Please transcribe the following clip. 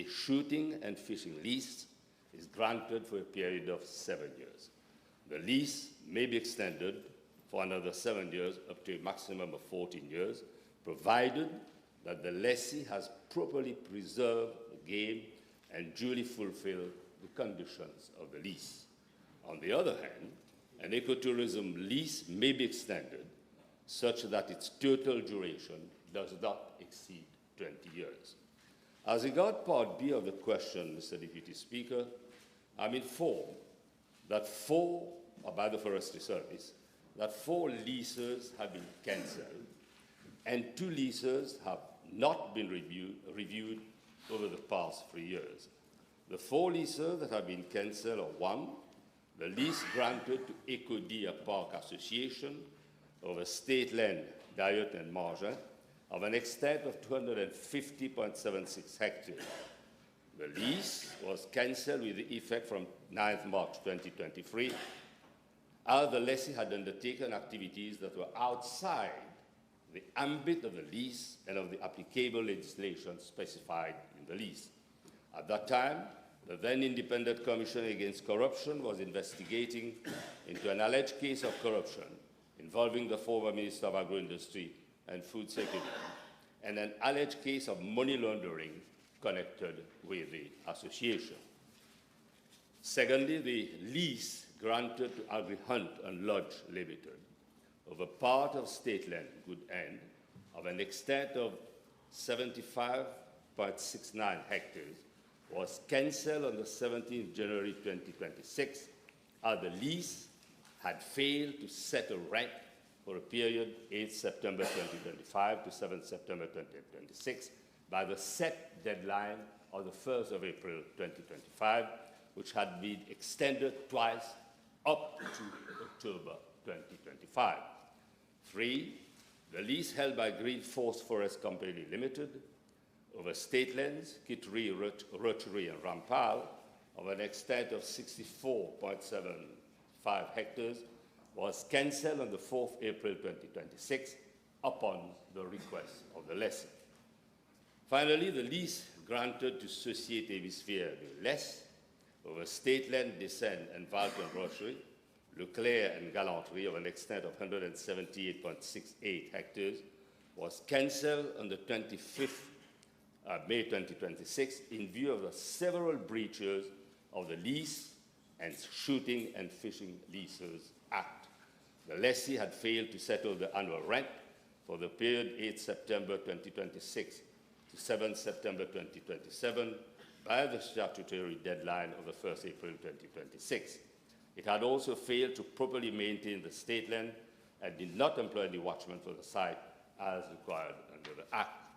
shooting and fishing lease is granted for a period of 7 years. The lease may be extended for another 7 years up to a maximum of 14 years, provided that the lessee has properly preserved the game and duly fulfilled the conditions of the lease. On the other hand, an ecotourism lease may be extended such that its total duration does not exceed 20 years. As regards Part B of the question, Mr. Deputy Speaker, I'm informed that by the Forestry Service, that 4 leases have been cancelled and 2 leases have not been reviewed over the past 3 years. The 4 leases that have been cancelled are: 1, the lease granted to Ecodia Park Association over state land, Diet and Margin, of an extent of 250.76 hectares. The lease was cancelled with effect from 9th March 2023, as the lessee had undertaken activities that were outside the ambit of the lease and of the applicable legislation specified in the lease. At that time, the then Independent Commission Against Corruption was investigating into an alleged case of corruption involving the former Minister of Agro-Industry and Food Security, and an alleged case of money laundering connected with the association. Secondly, the lease granted to Agri-Hunt and Lodge Limited of a part of state land, Good End, of an extent of 75.69 hectares was cancelled on the 17th January 2026, as the lease had failed to settle rent for a period 8 September 2025 to 7 September 2026 by the set deadline of the 1st of April 2025, which had been extended twice up to October 2025. 3, the lease held by Green Force Forest Company Limited over state lands, Kittery, Rotary, and Rampal, of an extent of 64.75 hectares, was cancelled on the 4th April 2026 upon the request of the lessee. Finally, the lease granted to Société Hémisphère de l'Est over state land, Descent and Valton Rochery, Leclerc and Galanterie, of an extent of 178.68 hectares, was cancelled on the 25th May 2026 in view of the several breaches of the Lease and Shooting and Fishing Leases Act. The lessee had failed to settle the annual rent for the period 8 September 2026 to 7 September 2027 by the statutory deadline of the 1st April 2026. It had also failed to properly maintain the state land and did not employ any watchmen for the site as required under the Act.